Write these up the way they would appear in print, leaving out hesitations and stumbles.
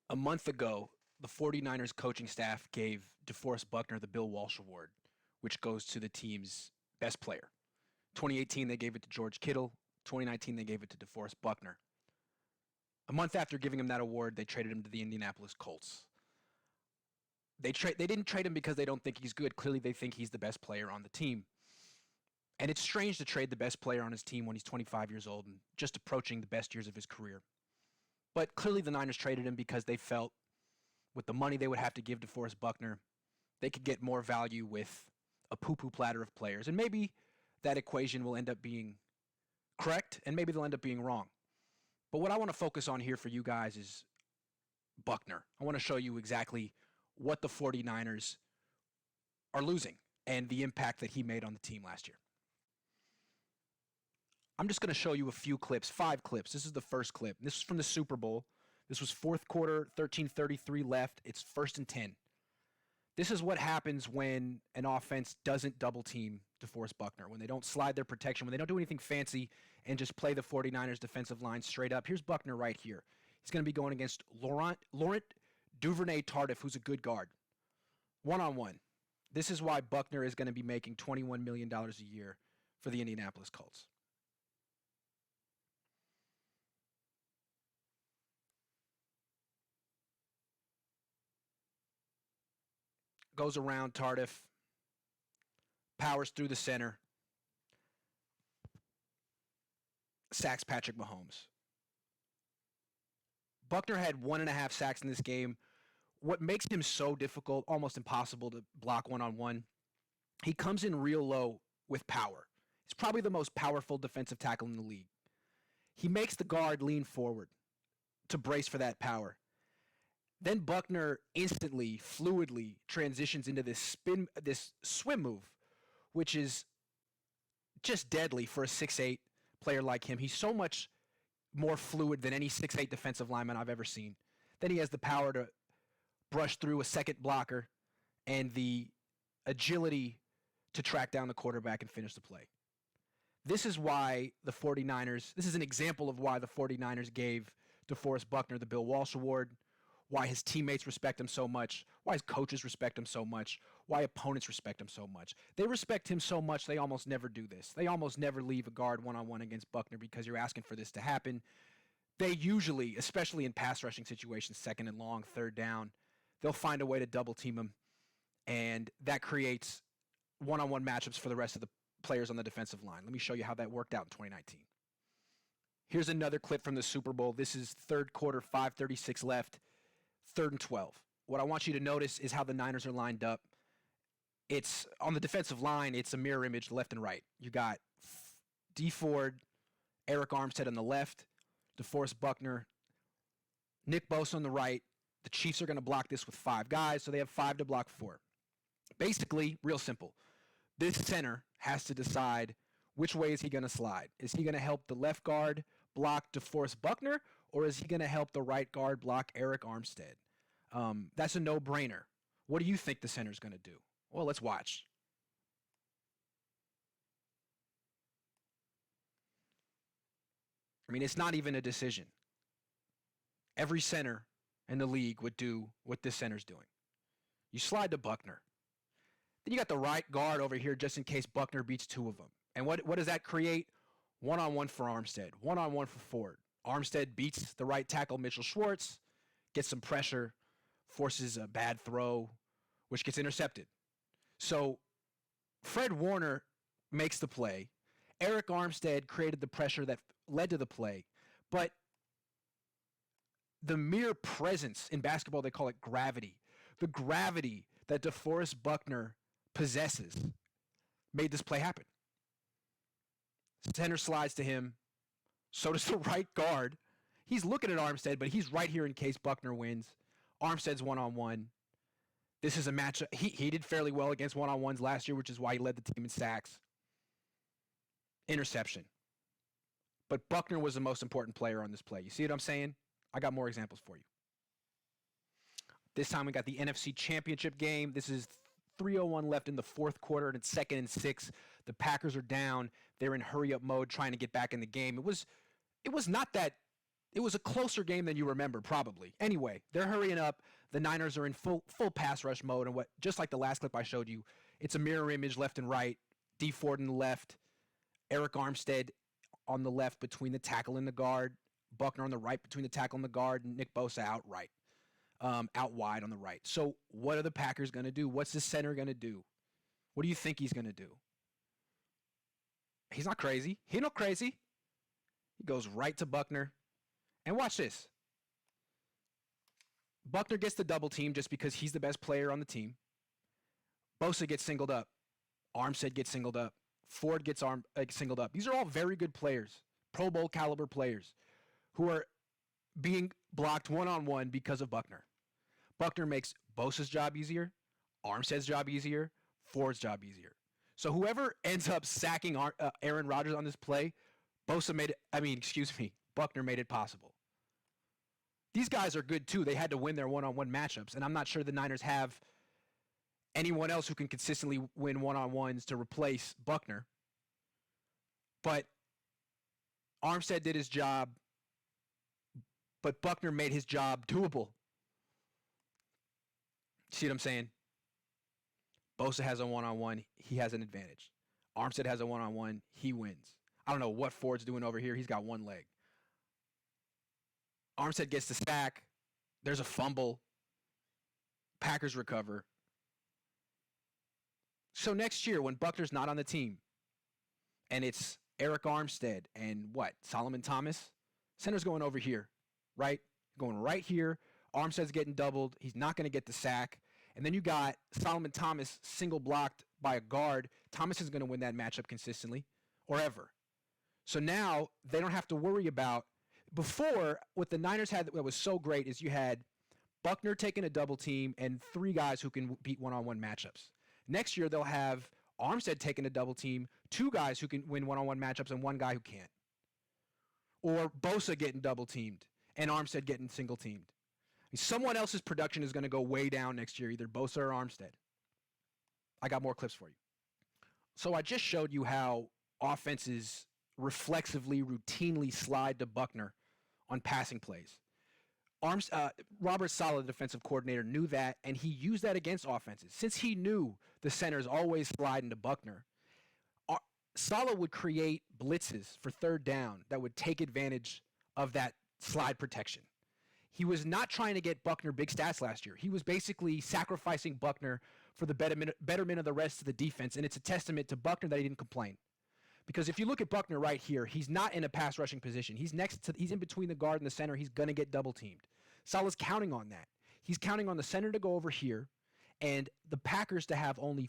A month ago, the 49ers coaching staff gave DeForest Buckner the Bill Walsh Award, which goes to the team's best player. 2018, they gave it to George Kittle. 2019, they gave it to DeForest Buckner. A month after giving him that award, they traded him to the Indianapolis Colts. They didn't trade him because they don't think he's good. Clearly, they think he's the best player on the team. And it's strange to trade the best player on his team when he's 25 years old and just approaching the best years of his career. But clearly the Niners traded him because they felt with the money they would have to give DeForest Buckner, they could get more value with a poo-poo platter of players. And maybe that equation will end up being correct, and maybe they'll end up being wrong. But what I want to focus on here for you guys is Buckner. I want to show you exactly what the 49ers are losing and the impact that he made on the team last year. I'm just going to show you a few clips, 5 clips. This is the first clip. This is from the Super Bowl. This was fourth quarter, 13:33 left. It's 1st and 10. This is what happens when an offense doesn't double team DeForest Buckner, when they don't slide their protection, when they don't do anything fancy and just play the 49ers defensive line straight up. Here's Buckner right here. He's going to be going against Laurent Duvernay-Tardif, who's a good guard. One-on-one. This is why Buckner is going to be making $21 million a year for the Indianapolis Colts. Goes around Tardif, powers through the center, sacks Patrick Mahomes. Buckner had 1.5 sacks in this game. What makes him so difficult, almost impossible to block one-on-one, he comes in real low with power. He's probably the most powerful defensive tackle in the league. He makes the guard lean forward to brace for that power. Then Buckner instantly, fluidly transitions into this swim move, which is just deadly for a 6'8" player like him. He's so much more fluid than any 6'8" defensive lineman I've ever seen. Then he has the power to brush through a second blocker and the agility to track down the quarterback and finish the play. This is why the 49ers, this is an example of why the 49ers gave DeForest Buckner the Bill Walsh Award, why his teammates respect him so much, why his coaches respect him so much, why opponents respect him so much. They respect him so much they almost never do this. They almost never leave a guard one-on-one against Buckner because you're asking for this to happen. They usually, especially in pass rushing situations, 2nd and long, 3rd down, they'll find a way to double team him, and that creates one-on-one matchups for the rest of the players on the defensive line. Let me show you how that worked out in 2019. Here's another clip from the Super Bowl. This is 3rd quarter, 5:36 left. 3rd and 12. What I want you to notice is how the Niners are lined up. It's on the defensive line, it's a mirror image left and right. You got D Ford, Eric Armstead on the left, DeForest Buckner, Nick Bosa on the right. The Chiefs are going to block this with 5 guys, so they have 5 to block 4. Basically, real simple. This center has to decide which way is he going to slide. Is he going to help the left guard block DeForest Buckner, or is he going to help the right guard block Eric Armstead? That's a no-brainer. What do you think the center's going to do? Well, let's watch. I mean, it's not even a decision. Every center in the league would do what this center's doing. You slide to Buckner. Then you got the right guard over here just in case Buckner beats 2 of them. And what does that create? One-on-one for Armstead. One-on-one for Ford. Armstead beats the right tackle, Mitchell Schwartz, gets some pressure, forces a bad throw, which gets intercepted. So Fred Warner makes the play. Eric Armstead created the pressure that led to the play. But the mere presence, in basketball they call it gravity, the gravity that DeForest Buckner possesses made this play happen. Center slides to him. So does the right guard. He's looking at Armstead, but he's right here in case Buckner wins. Armstead's one-on-one. This is a matchup. He did fairly well against one-on-ones last year, which is why he led the team in sacks. Interception. But Buckner was the most important player on this play. You see what I'm saying? I got more examples for you. This time we got the NFC Championship game. This is 3:01 left in the 4th quarter, and it's 2nd and 6. The Packers are down. They're in hurry-up mode trying to get back in the game. It was not that It was a closer game than you remember, probably. Anyway, they're hurrying up. The Niners are in full pass rush mode, and just like the last clip I showed you, it's a mirror image left and right. D Ford on the left, Eric Armstead on the left between the tackle and the guard, Buckner on the right between the tackle and the guard, and Nick Bosa out right, out wide on the right. So what are the Packers going to do? What's the center going to do? What do you think he's going to do? He's not crazy. He's not crazy. He goes right to Buckner. And watch this. Buckner gets the double team just because he's the best player on the team. Bosa gets singled up. Armstead gets singled up. Ford gets singled up. These are all very good players, Pro Bowl caliber players, who are being blocked one-on-one because of Buckner. Buckner makes Bosa's job easier, Armstead's job easier, Ford's job easier. So whoever ends up sacking Aaron Rodgers on this play, Buckner made it possible. These guys are good too. They had to win their one-on-one matchups, and I'm not sure the Niners have anyone else who can consistently win one-on-ones to replace Buckner. But Armstead did his job, but Buckner made his job doable. See what I'm saying? Bosa has a one-on-one. He has an advantage. Armstead has a one-on-one. He wins. I don't know what Ford's doing over here. He's got one leg. Armstead gets the sack. There's a fumble. Packers recover. So next year, when Buckner's not on the team, and it's Eric Armstead and Solomon Thomas, center's going over here, right? Going right here. Armstead's getting doubled. He's not going to get the sack. And then you got Solomon Thomas single blocked by a guard. Thomas is going to win that matchup consistently or ever. So now they don't have to worry about. Before, what the Niners had that was so great is you had Buckner taking a double team and three guys who can beat one-on-one matchups. Next year, they'll have Armstead taking a double team, two guys who can win one-on-one matchups, and one guy who can't. Or Bosa getting double teamed and Armstead getting single teamed. Someone else's production is going to go way down next year, either Bosa or Armstead. I got more clips for you. So I just showed you how offenses reflexively, routinely slide to Buckner on passing plays. Robert Saleh, the defensive coordinator, knew that, and he used that against offenses. Since he knew the centers always slide into Buckner, Saleh would create blitzes for third down that would take advantage of that slide protection. He was not trying to get Buckner big stats last year. He was basically sacrificing Buckner for the betterment of the rest of the defense, and it's a testament to Buckner that he didn't complain. Because if you look at Buckner right here, he's not in a pass rushing position. He's in between the guard and the center. He's going to get double teamed. Saleh's counting on that. He's counting on the center to go over here and the Packers to have only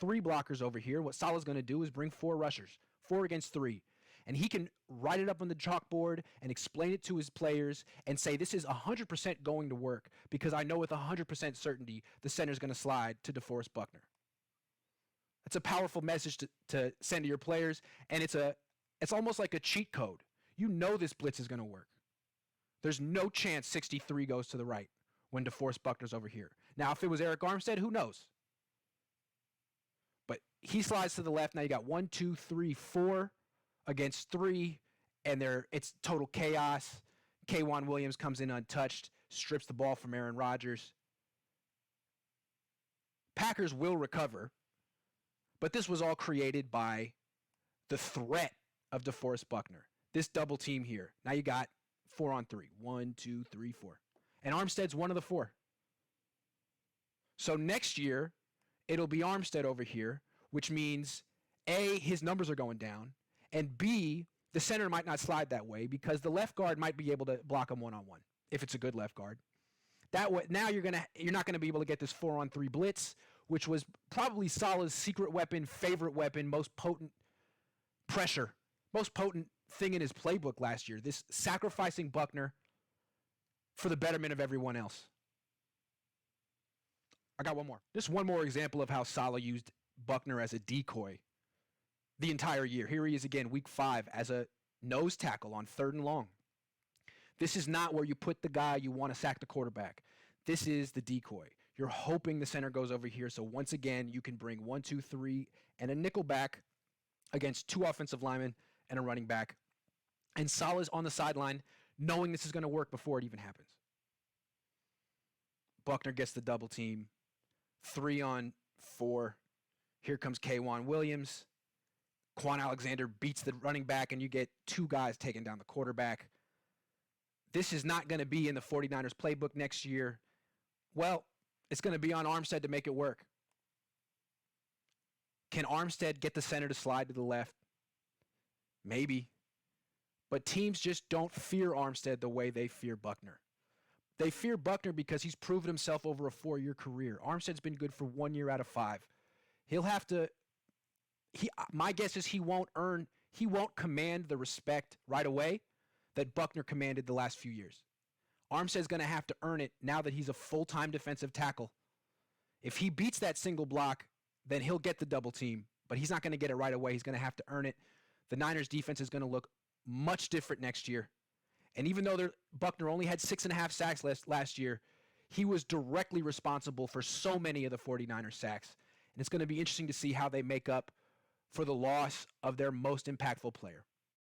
three blockers over here. What Saleh's going to do is bring four rushers, 4 against 3. And he can write it up on the chalkboard and explain it to his players and say, this is 100% going to work because I know with 100% certainty the center's going to slide to DeForest Buckner. That's a powerful message to send to your players, and it's almost like a cheat code. You know this blitz is going to work. There's no chance 63 goes to the right when DeForest Buckner's over here. Now, if it was Eric Armstead, who knows? But he slides to the left. Now you got 1, 2, 3, 4 against 3, and it's total chaos. K'Wan Williams comes in untouched, strips the ball from Aaron Rodgers. Packers will recover. But this was all created by the threat of DeForest Buckner. This double team here. Now you got 4 on 3. 1, 2, 3, 4. And Armstead's one of the 4. So next year, it'll be Armstead over here, which means A, his numbers are going down, and B, the center might not slide that way because the left guard might be able to block him one-on-one if it's a good left guard. That way, now you're not going to be able to get this 4-on-3 blitz, which was probably Saleh's secret weapon, favorite weapon, most potent pressure, most potent thing in his playbook last year, this sacrificing Buckner for the betterment of everyone else. I got one more. Just one more example of how Saleh used Buckner as a decoy the entire year. Here he is again, week 5, as a nose tackle on 3rd and long. This is not where you put the guy you want to sack the quarterback. This is the decoy. You're hoping the center goes over here, so once again, you can bring 1, 2, 3, and a nickel back against 2 offensive linemen and a running back. And Saleh's on the sideline knowing this is going to work before it even happens. Buckner gets the double team. 3-on-4. Here comes K'Wan Williams. Quan Alexander beats the running back, and you get two guys taking down the quarterback. This is not going to be in the 49ers playbook next year. Well, it's going to be on Armstead to make it work. Can Armstead get the center to slide to the left? Maybe. But teams just don't fear Armstead the way they fear Buckner. They fear Buckner because he's proven himself over a 4-year career. Armstead's been good for 1 year out of 5. He'll have to my guess is he won't command the respect right away that Buckner commanded the last few years. Armstead's going to have to earn it now that he's a full-time defensive tackle. If he beats that single block, then he'll get the double team, but he's not going to get it right away. He's going to have to earn it. The Niners defense is going to look much different next year. And even though Buckner only had 6.5 sacks last year, he was directly responsible for so many of the 49ers sacks. And it's going to be interesting to see how they make up for the loss of their most impactful player.